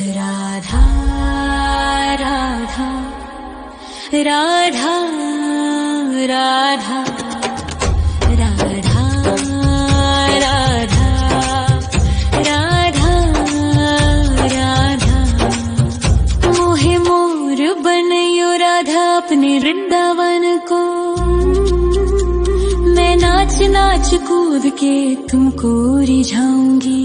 राधा राधा राधा राधा राधा राधा राधा राधा मोहे मोर बनयो राधा अपने वृंदावन को। मैं नाच नाच कूद के तुमको रिझाऊंगी।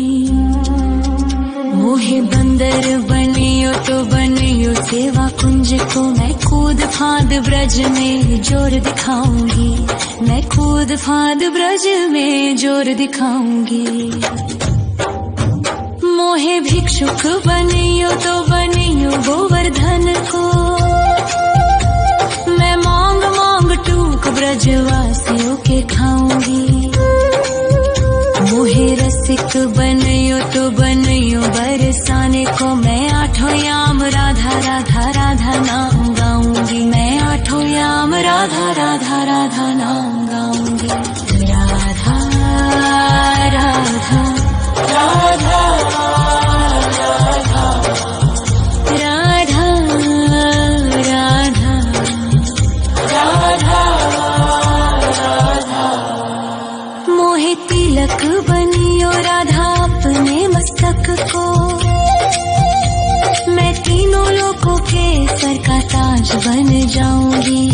मोहे बंदर बनियो तो बनियो सेवा कुंज को। मैं कूद फांद ब्रज में जोर दिखाऊंगी। मैं कूद फांद ब्रज में जोर दिखाऊंगी। मोहे भिक्षुक बनियो तो बनियो गोवर्धन को। मैं मांग मांग टूक ब्रजवासियों के खाऊंगी। मोहे रसिक बनियो तो बनियो बरसाने को। मैं आठों याम राधा राधा राधा नाम गाऊंगी। मैं आठों याम राधा राधा राधा नाम गाऊंगी। राधा राधा राधा राधा राधा राधा राधा। मोहे तिलक बनियो राधा अपने मस्तक को। मैं तीनों लोगों के सर का ताज बन जाऊंगी।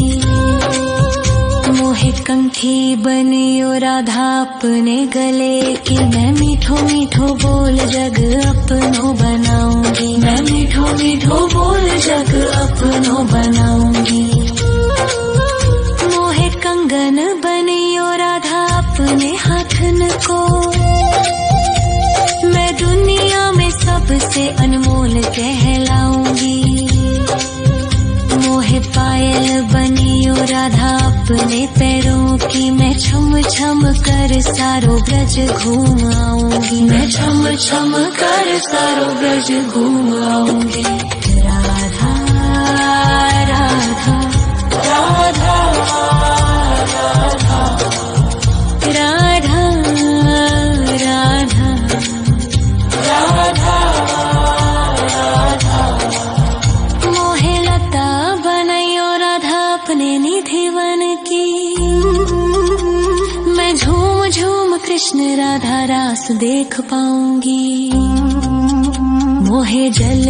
मोहे कंठी बनियो राधा अपने गले की। मैं मीठो मीठो बोल जग अपनो बनाऊंगी। मैं मीठो मीठो बोल जग अपनो बनाऊंगी। मोहे कंगन बनियो राधा अपने हाथन को। मैं दुनिया में सबसे अनमोल कहलाऊंगी। मोहे पायल बनियो राधा अपने पैरों की। मैं छम छम कर सारो ब्रज घूम आऊंगी। मैं छम छम कर सारो ब्रज घूम आऊंगी। राधा राधा राधा राधा राधा राधा राधा। मोहे लता बनयो राधा अपने निधि वन की। मैं झूम झूम कृष्ण राधा रास देख पाऊंगी। मोहे जल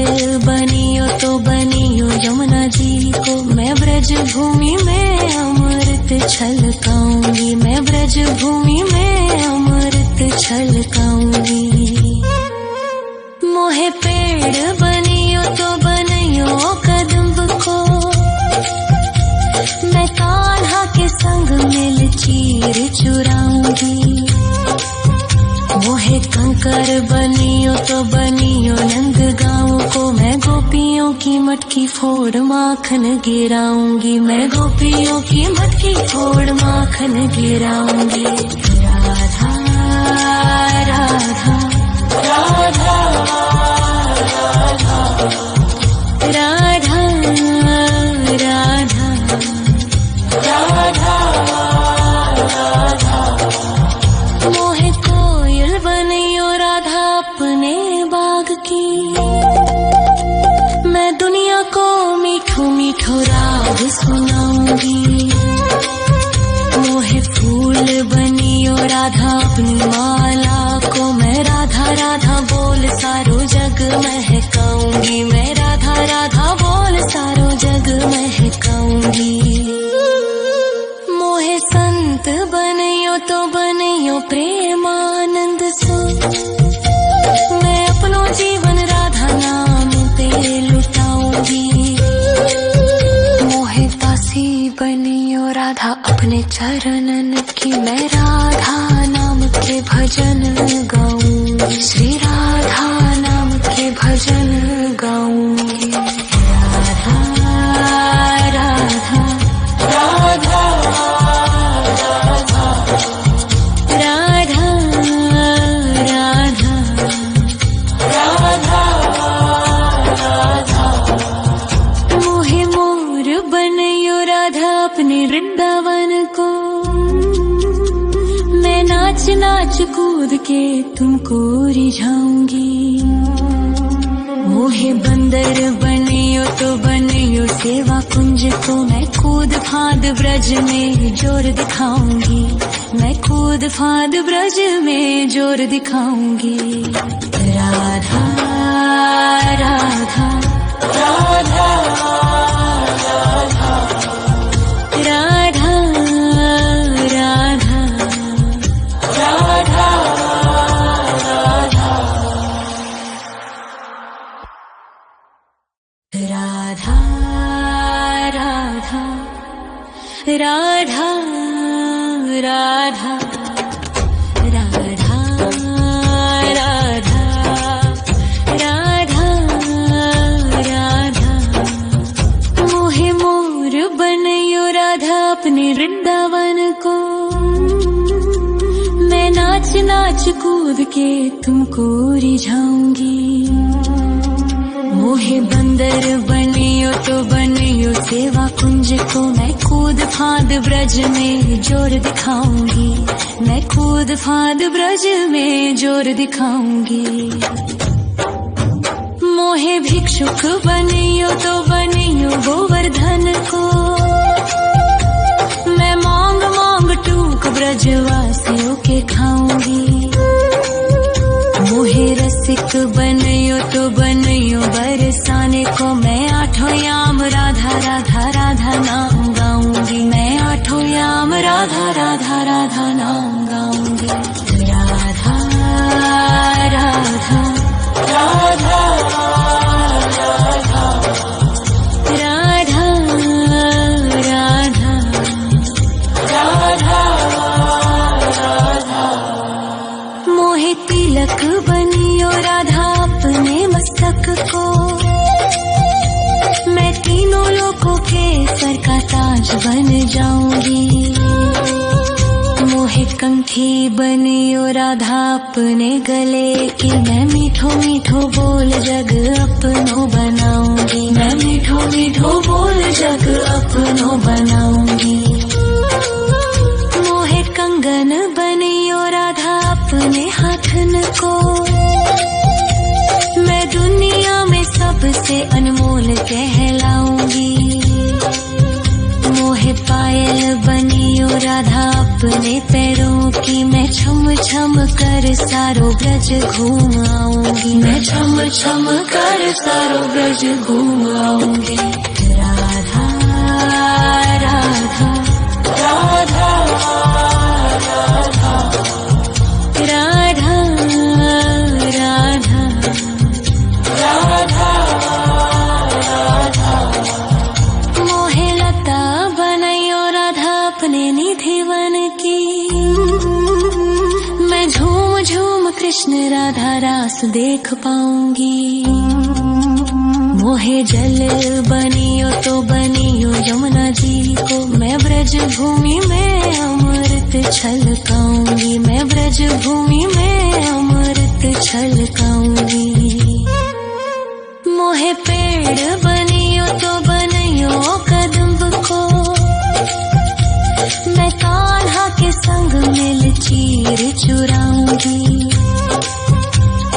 बनियो तो बनियो यमुना जी को। मैं ब्रज भूमि में अमृत छलकाऊंगी। मैं ब्रज भूमि में अमृत छलकाऊंगी। मोहे पेड़ बनियो तो बनियो कदम्ब को। मैं कान्हा के संग मिल चीर चुराऊंगी। मोहे कंकर बनियो तो बनियो नंद गाँव को। मैं गोपियों की मटकी फोड़ माखन गिराऊंगी। मैं गोपियों की मटकी फोड़ माखन गिराऊंगी। राधा राधा राधा राधा राधा राधा राधा। मोहे कोयल बनियो राधा अपने बाग की। मैं दुनिया को मीठो मीठो राग सुनाऊंगी। मोहे फूल बनियो राधा अपनी माला को। मैं राधा राधा बोल सारो जग महकाऊंगी। मैं राधा राधा बोल सारो जग महकाऊंगी। मोहे संत बनियो तो बनियो प्रेमानंद सो। मैं अपनो जीवन राधा नाम पे लुटाऊंगी। मोहे दासी बनियो राधा अपने चरणन की। मैं राधा नाम के भजन गाऊंगी। श्री राधा नाम के भजन गाऊंगी। राधा राधा राधा राधा राधा राधा राधा। मोहे मोर बनयो राधा अपने वृंदावन को। मैं नाच नाच कूद के तुमको रिझाऊंगी। मोहे बंदर बनियो तो बनियो सेवा कुंज को मैं कूद फाद ब्रज में जोर दिखाऊंगी, मैं कूद फाद ब्रज में जोर दिखाऊंगी। राधा राधा राधा राधा राधा राधा राधा राधा राधा राधा राधा राधा राधा राधा मोहे मोर बनयो राधा अपने वृंदावन को, मैं नाच नाच कूद के तुमको रिझाऊंगी। मोहे बंदर बनियो तो बनियो सेवा कुंज को मैं कूद फाद ब्रज में जोर दिखाऊंगी, मैं कूद फाद ब्रज में जोर दिखाऊंगी। मोहे भिक्षुक बनियो तो बनियो गोवर्धन को, मैं मांग मांग टूक ब्रजवासियों के खाऊंगी। मोहे रसिक बनियो तो बनियो बरसाने को, मैं आठों याम राधा राधा राधा नाम गाऊंगी, मैं आठों याम राधा राधा राधा नाम गाऊंगी। राधा राधा राधा राधा राधा राधा राधा मोहे तिलक बनियो राधा अपने मस्तक को, मैं तीनों लोगों के सर का ताज बन जाऊंगी। मोहे कंठी बनियो राधा अपने गले की, मैं मीठो मीठो बोल जग अपनो बनाऊंगी, मैं मीठो मीठो बोल जग अपनो बनाऊंगी। मोहे कंगन बनियो राधा अपने हाथन को, मैं दुनिया में सबसे अनमोल कहलाऊंगी। मोहे पायल बनियो राधा अपने पैरों की, मैं छम छम कर सारो ब्रज घूम आऊंगी, मैं छम छम कर सारो ब्रज घूम आऊंगी। राधा राधा राधा राधा राधा राधा राधा राधा मोहे लता बनयो राधा अपने निधि वन की, मैं झूम झूम कृष्ण राधा रास देख पाऊंगी। मोहे जल बनियो तो बनियो यमुना जी को, मैं ब्रज भूमि में अमृत छलकाऊंगी, मैं ब्रज भूमि में अमृत छलकाऊंगी। मोहे पेड़ बनियो तो बनियो कदम्ब को, मैं कान्हा के संग मिल चीर चुराऊंगी।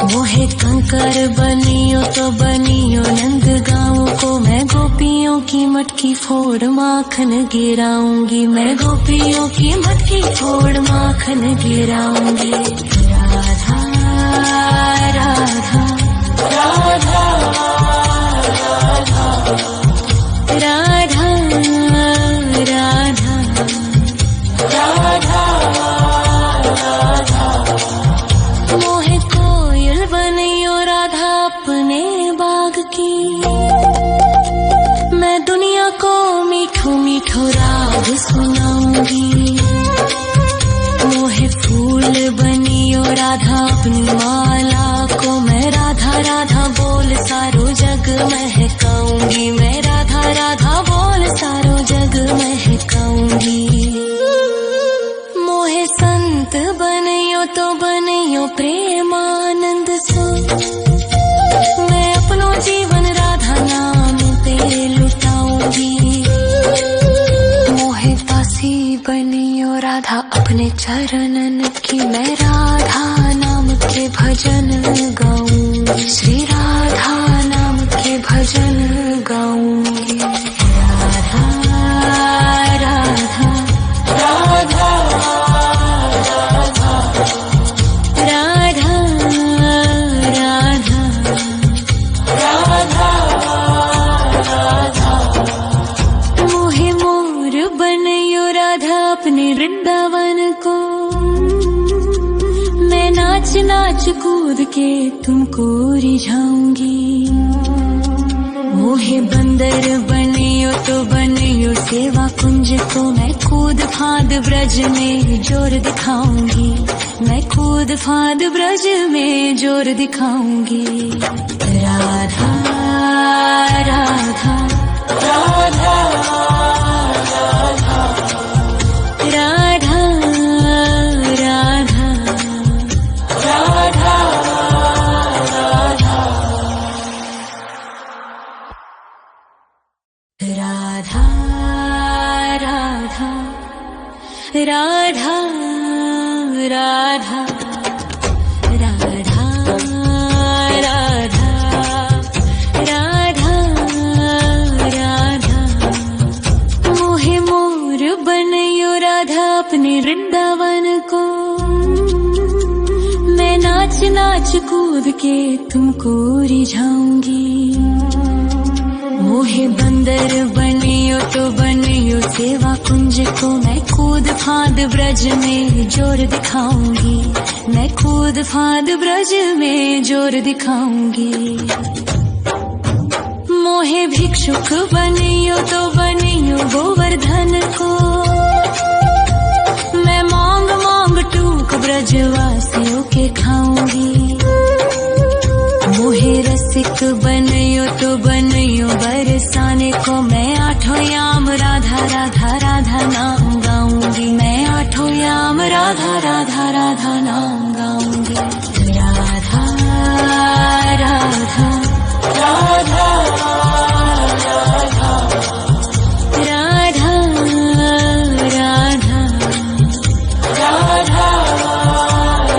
मोहे कंकर बनियो तो बनियो नंद गाँव को, मैं गोपियों की मटकी फोड़ माखन गिराऊंगी, मैं गोपियों की मटकी फोड़ माखन गिराऊंगी। राधा राधा राधा राधा राधा राधा राधा मोहे कोयल बनियो राधा अपने बाग की, मैं दुनिया को मीठो मीठो राग सुनाऊंगी। मोहे फूल बनियो राधा अपनी माला को, मैं राधा राधा बोल सारो जग महकाऊंगी, मैं राधा राधा बोल सारो जग महकाऊंगी। मोहे संत बनियो तो बनियो प्रेमानंद सो, मैं अपनो जीवन राधा नाम पे लुटाऊंगी। मोहे दासी बनियो राधा अपने चरणन की, मैं राधा नाम के भजन गाऊं, श्री राधा नाम कूद के तुमको रिझाऊंगी। मोहे बंदर बनियो तो बनियो सेवा कुंज को, मैं कूद फांद ब्रज में जोर दिखाऊंगी। मैं कूद फांद ब्रज में जोर दिखाऊंगी। राधा राधा राधा राधा राधा राधा राधा राधा राधा राधा राधा राधा राधा राधा। मोहे मोर बनयो राधा अपने वृंदावन को, मैं नाच नाच कूद के तुमको रिझाऊंगी। मोहे बंदर बनियो तो बनियो सेवा कुंज को, मैं कूद फांद ब्रज में जोर दिखाऊंगी। मैं कूद फांद ब्रज में जोर दिखाऊंगी। मोहे भिक्षुक बनियो तो बनियो गोवर्धन को, मैं मांग मांग टूक ब्रजवासियों के खाऊंगी। मोहे रसिक बनियो तो बनियो बरसाने को, मैं आठों याम राधा राधा राधा नाम गाऊंगी। मैं आठों याम राधा राधा राधा नाम गाऊंगी। राधा राधा राधा राधा राधा राधा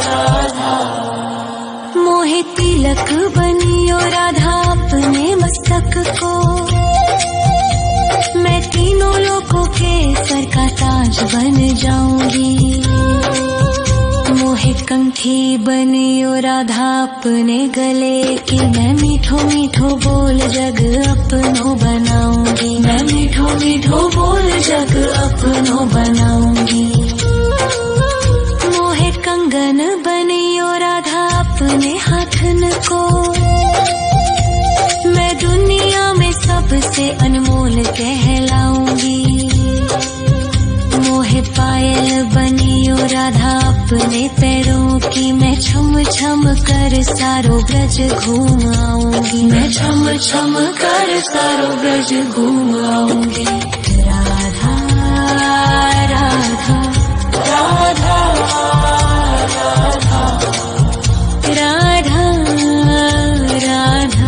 राधा। मोहे तिलक बनियो राधा अपने मस्तक को, मैं तीनों लोकों के सर का ताज बन जाऊंगी। मोहे कंठी बनियो राधा अपने गले की, मैं मीठो मीठो बोल जग अपनो बनाऊंगी। मैं मीठो मीठो बोल जग अपनो बनाऊंगी। मोहे कंगन बनियो राधा अपने हाथन को, मैं दुनिया में सबसे अनमोल कहलाऊंगी। मोहे पायल बनियो राधा अपने पैरों की, मैं छम छम कर सारो ब्रज घूम आऊंगी। मैं छम छम कर सारो ब्रज घूम आऊंगी। राधा राधा राधा राधा राधा राधा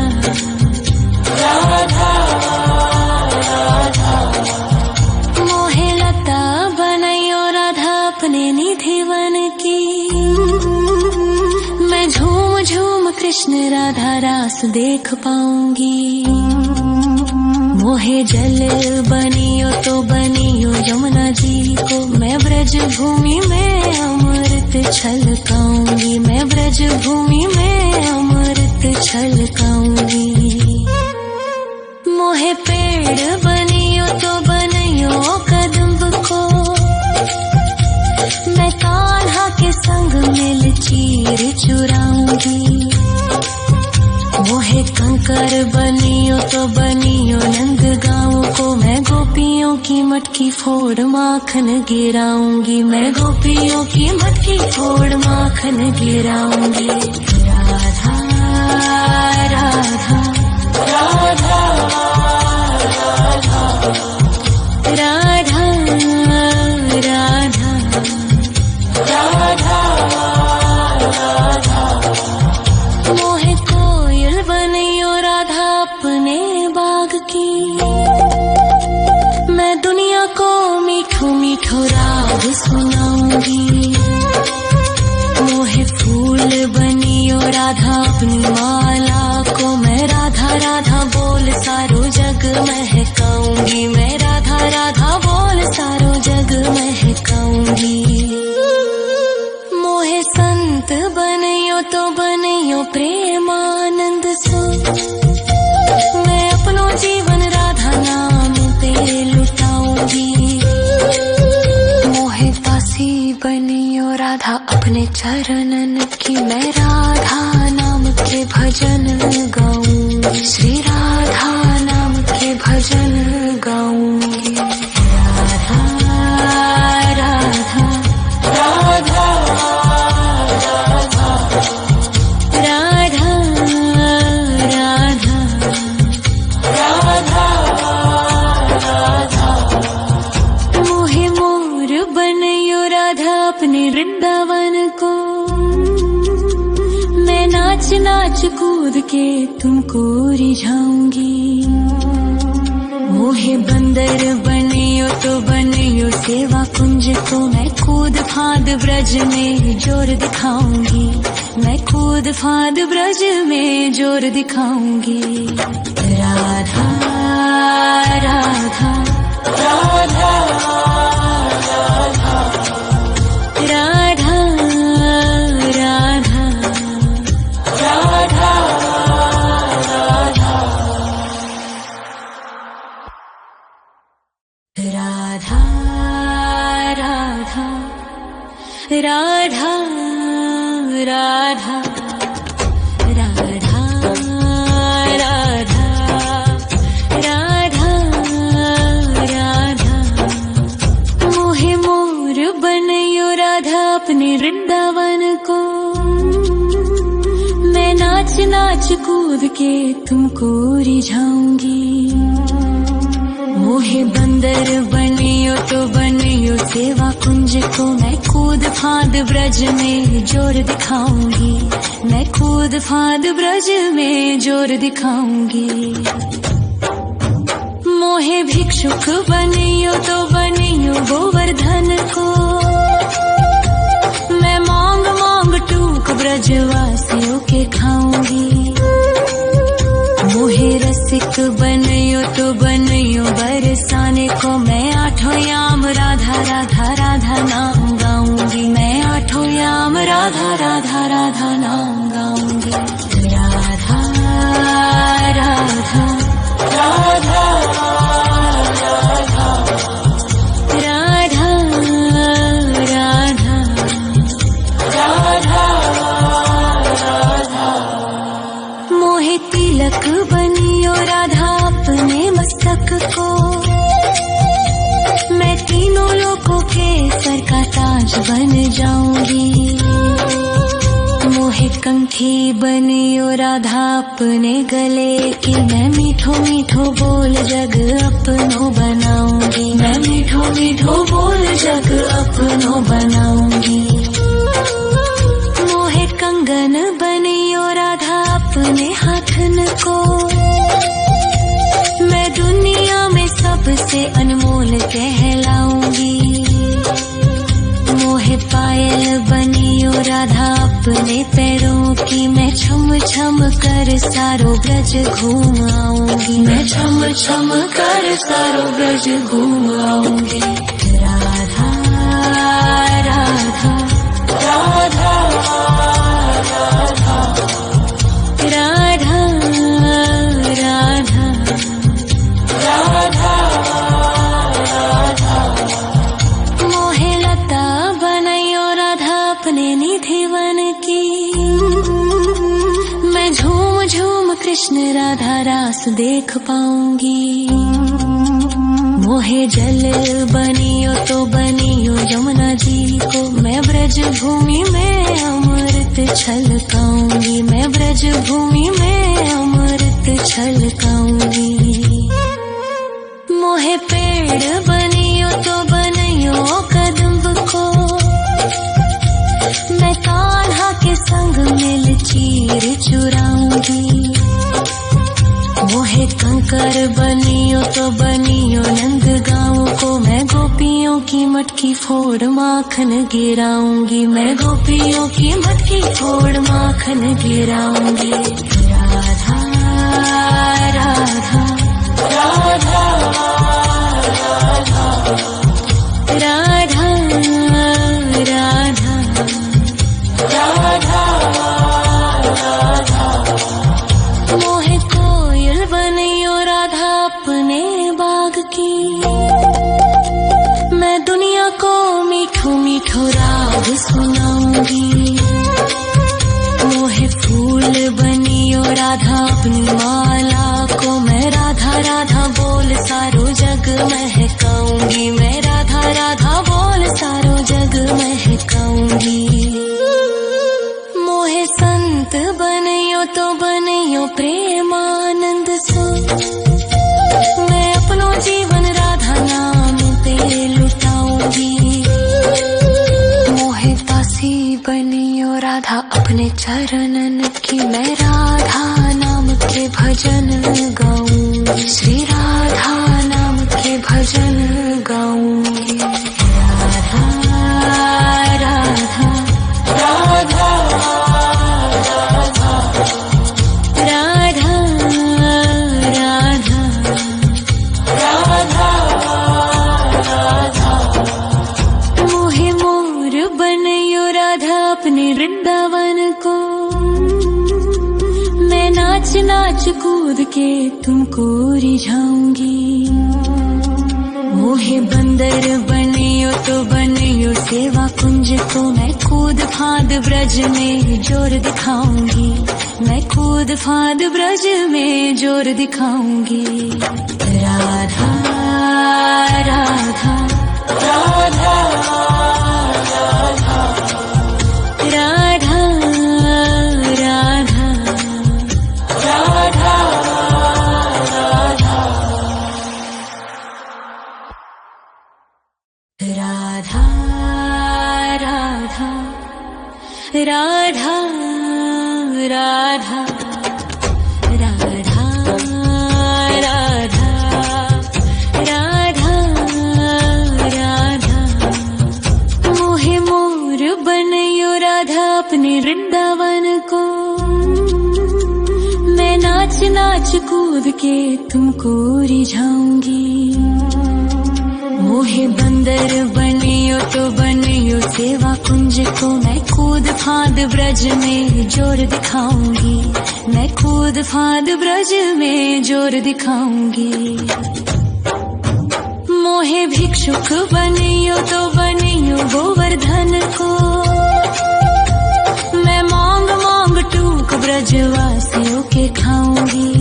राधा। मोहे लता बनयो राधा अपने निधिवन की, मैं झूम झूम कृष्ण राधा रास देख पाऊंगी। मोहे जल बनियो तो बनियो यमुना जी को, मैं ब्रज भूमि में अमृत छलकाऊंगी। मैं ब्रज भूमि में अमृत छलकाऊंगी। मोहे पेड़ बनियो तो बनियो कदम्ब को, मैं कान्हा के संग मिल चीर चुराऊंगी। मोहे कंकर बनियो तो बनियो नंद गाँव को, मैं गोपियों की मटकी फोड़ माखन गिराऊंगी। मैं गोपियों की मटकी फोड़ माखन गिराऊंगी। राधा राधा राधा राधा राधा राधा राधा। मोहे कोयल बनियो राधा अपने बाग की, मैं दुनिया को मीठो मीठो राग सुनाऊंगी। मोहे फूल बनियो राधा अपनी माला को, मैं राधा राधा बोल सारो जग महकाऊंगी। मैं राधा राधा बोल सारो जग महकाऊंगी। मोहे संत बनियो तो बनियो प्रेमानंद सो, मैं अपनो जीवन राधा नाम पे लुटाऊंगी। मोहे दासी बनियो राधा अपनी अपने चरणन की मैं राधा नाम के भजन गाऊंगी, श्री राधा नाम के भजन गाऊंगी। राधा राधा राधा राधा राधा राधा राधा मोहे मोर बनयो राधा अपने वृंदावन को, मैं नाच नाच कूद के तुमको रिझाऊंगी। मोहे बंदर बनियो तो बनियो सेवा कुंज को, मैं कूद फांद ब्रज में जोर दिखाऊंगी, मैं कूद फांद ब्रज में जोर दिखाऊंगी। राधा राधा राधा राधा राधा राधा राधा राधा राधा राधा राधा राधा राधा राधा मोहे मोर बनयो राधा अपने वृंदावन को, मैं नाच नाच कूद के तुमको रिझाऊंगी। मोहे बंदर बनियो तो बनियो सेवा कुंज को, मैं कूद फांद ब्रज में जोर दिखाऊंगी, मैं कूद फांद ब्रज में जोर दिखाऊंगी। मोहे भिक्षुक बनियो तो बनियो गोवर्धन को, मैं मांग मांग टूक ब्रजवासियों के खाऊंगी। मोहे रसिक बनियो तो बनियो बरसाने को, मैं आठों याम राधा राधा राधा नाम गाऊंगी, मैं आठों याम राधा राधा राधा नाम गाऊंगी। राधा राधा राधा राधा राधा राधा राधा राधा मोहे तिलक बनियो राधा अपने मस्तक को, मैं तीनों लोगों के सर का ताज बन जाऊंगी। मोहे कंठी बनियो राधा अपने गले की, मैं मीठो मीठो बोल जग अपनो बनाऊंगी, मैं मीठो मीठो बोल जग अपनो बनाऊंगी। मोहे कंगन बनियो राधा अपने हाथन को, मैं दुनिया में सबसे अनमोल कहलाऊंगी। मोहे पायल बनियो राधा अपने पैरों की, मैं छम छम कर सारो ब्रज घूम आऊंगी, मैं छम छम कर सारो ब्रज घूम आऊंगी। राधा राधा राधा राधा राधा राधा राधा राधा मोहे लता बनयो राधा अपने निधि वन की, मैं झूम झूम कृष्ण राधा रास देख पाऊंगी। मोहे जल बनियो तो बनियो यमुना जी को, मैं ब्रज भूमि में अमृत छलकाऊंगी, मैं ब्रज भूमि में अमृत छलकाऊंगी। मोहे पेड़ बनियो तो बनियो कदम्ब को, मैं कान्हा के संग मिल चीर चुराऊंगी। मोहे कंकर बनियो तो बनियो नंद गाँव को, मैं गोपियों की मटकी फोड़ माखन गिराऊंगी, मैं गोपियों की मटकी फोड़ माखन गिराऊंगी। राधा राधा राधा राधा राधा राधा राधा मोहे कोयल बनियो राधा अपने बाग की, मैं दुनिया को मीठो मीठो राग राग सुनाऊंगी। मोहे फूल बनियो राधा अपनी माला को मैं राधा राधा बोल सारो जग महकाऊंगी। मैं राधा राधा बोल सारो जग महकाऊंगी। मोहे संत बनियो तो बनियो प्रेमानंद सो मैं अपनो जीवन राधा नाम पे लुटाऊंगी। मोहे दासी बनियो राधा अपने चरणन की मैं राधा नाम के भजन गाऊंगी। श्री राधा नाम के भजन गाऊंगी। राधा राधा राधा राधा राधा राधा मोहे मोर बनियो राधा अपने वृंदावन को मैं नाच नाच कूद के तुमको रिझाऊंगी। मोहे बंदर बनियो तो बनियो सेवा कुंज को मैं कूद फांद ब्रज में जोर दिखाऊंगी। मैं कूद फांद ब्रज में जोर दिखाऊंगी। राधा राधा राधा राधा राधा राधा राधा राधा राधा राधा राधा राधा राधा मोहे मोर बनियो राधा अपने वृंदावन को मैं नाच नाच कूद के तुमको रिझाऊंगी। मोहे बंदर बनियो तो बनियो सेवा कुंज को मैं कूद फांद ब्रज में जोर दिखाऊंगी। मैं कूद फांद ब्रज में जोर दिखाऊंगी। मोहे भिक्षुक बनियो तो बनियो गोवर्धन को मैं मांग मांग टूक ब्रजवासियों के खाऊंगी।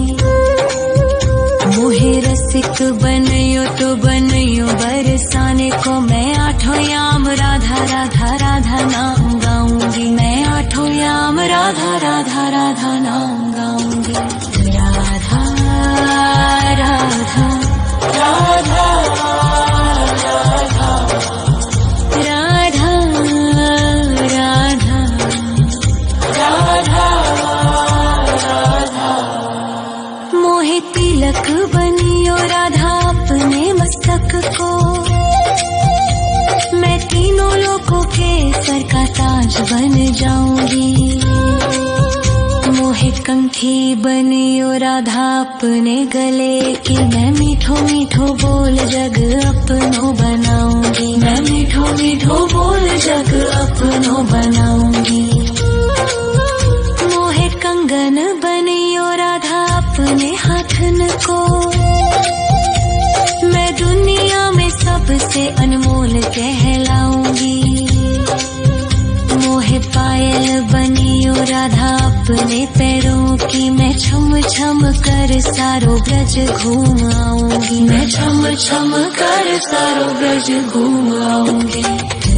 मोहे रसिक बनियो तो बनियो बरसाने को मैं आठों याम राधा राधा राधा नाम गाऊंगी। मैं आठों याम राधा राधा राधा नाम गाऊंगी। राधा राधा राधा राधा राधा राधा राधा मोहे तिलक बनियो राधा अपने मस्तक को मैं तीनों लोगों के सर का ताज बन जाऊंगी। मोहे कंठी बनियो राधा अपने गले की मैं मीठो मीठो बोल जग अपनो बनाऊंगी। मैं मीठो मीठो बोल जग अपनो बनाऊंगी। मोहे कंगन बनियो राधा अपने हाथन को मैं दुनिया में सबसे अनमोल कहलाऊंगी। मोहे पायल बनियो राधा अपने पैरों की मैं छम छम कर सारो ब्रज घूम आऊंगी। मैं छम छम कर सारो ब्रज घूम आऊंगी।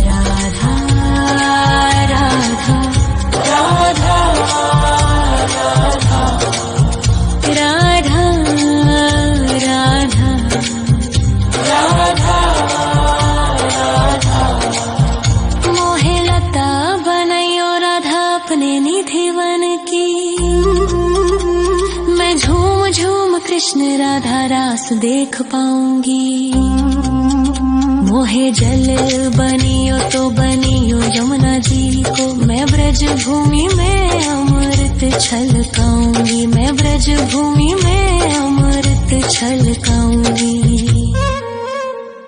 राधा राधा राधा राधा राधा राधा राधा मोहे लता बनायो राधा अपने निधिवन की मैं झूम झूम कृष्ण राधा रास देख पाऊंगी। मोहे जल बनियो तो बनियो यमुना जी को मैं ब्रज भूमि में अमृत छलकाऊंगी। मैं ब्रज भूमि में अमृत छलकाऊंगी।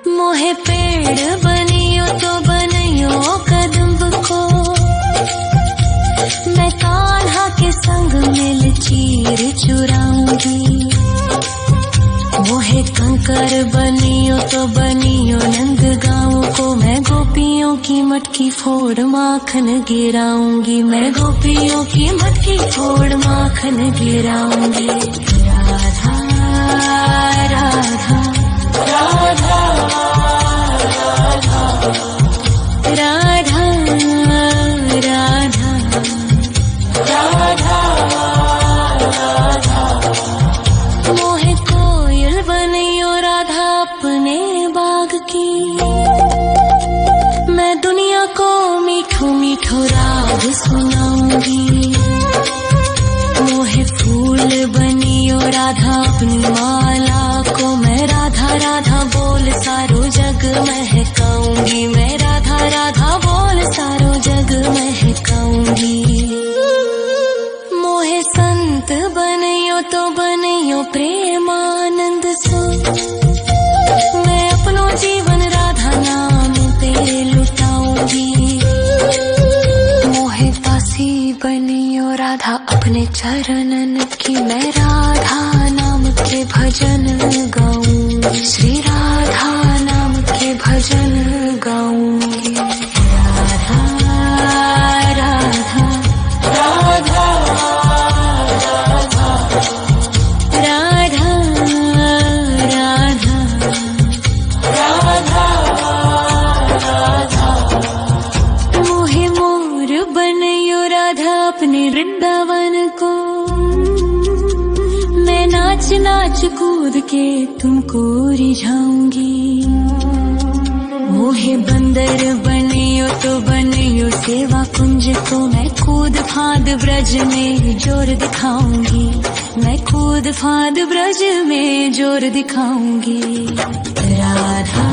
मोहे पेड़ बनियो तो बनियो कदम्ब को मैं कान्हा के संग मिल चीर चुराऊंगी। मोहे कंकर बनियो तो बनियो नंद गाँव को मैं गोपियों की मटकी फोड़ माखन गिराऊंगी, मैं गोपियों की मटकी फोड़ माखन गिराऊंगी। राधा राधा राधा राधा राधा राधा राधा। मोहे कोयल बनियो राधा अपने बाग की, मैं दुनिया को मीठो मीठो राग सुनाऊंगी। मोहे फूल बनियो राधा अपनी माला को, मैं राधा राधा बोल सारो जग महकाऊंगी, मैं राधा राधा बोल सारो जग महकाऊंगी। मोहे संत बनियो तो बनियो प्रेमानंद सो, मैं अपनो जीवन राधा नाम पे लुटाऊंगी। मोहे दासी बनियो राधा अपने चरणन की, मैं राधा नाम के भजन गाऊंगी, श्री राधा नाम के भजन गाऊंगी। राधा राधा राधा राधा राधा राधा राधा। मोहे मोर बनियो राधा अपने वृंदावन को, मैं नाच नाच कूद के तुमको रिझाऊंगी। मोहे बंदर बनियो तो बनियो सेवा कुंज को, मैं कूद फांद ब्रज में जोर दिखाऊंगी, मैं कूद फांद ब्रज में जोर दिखाऊंगी। राधा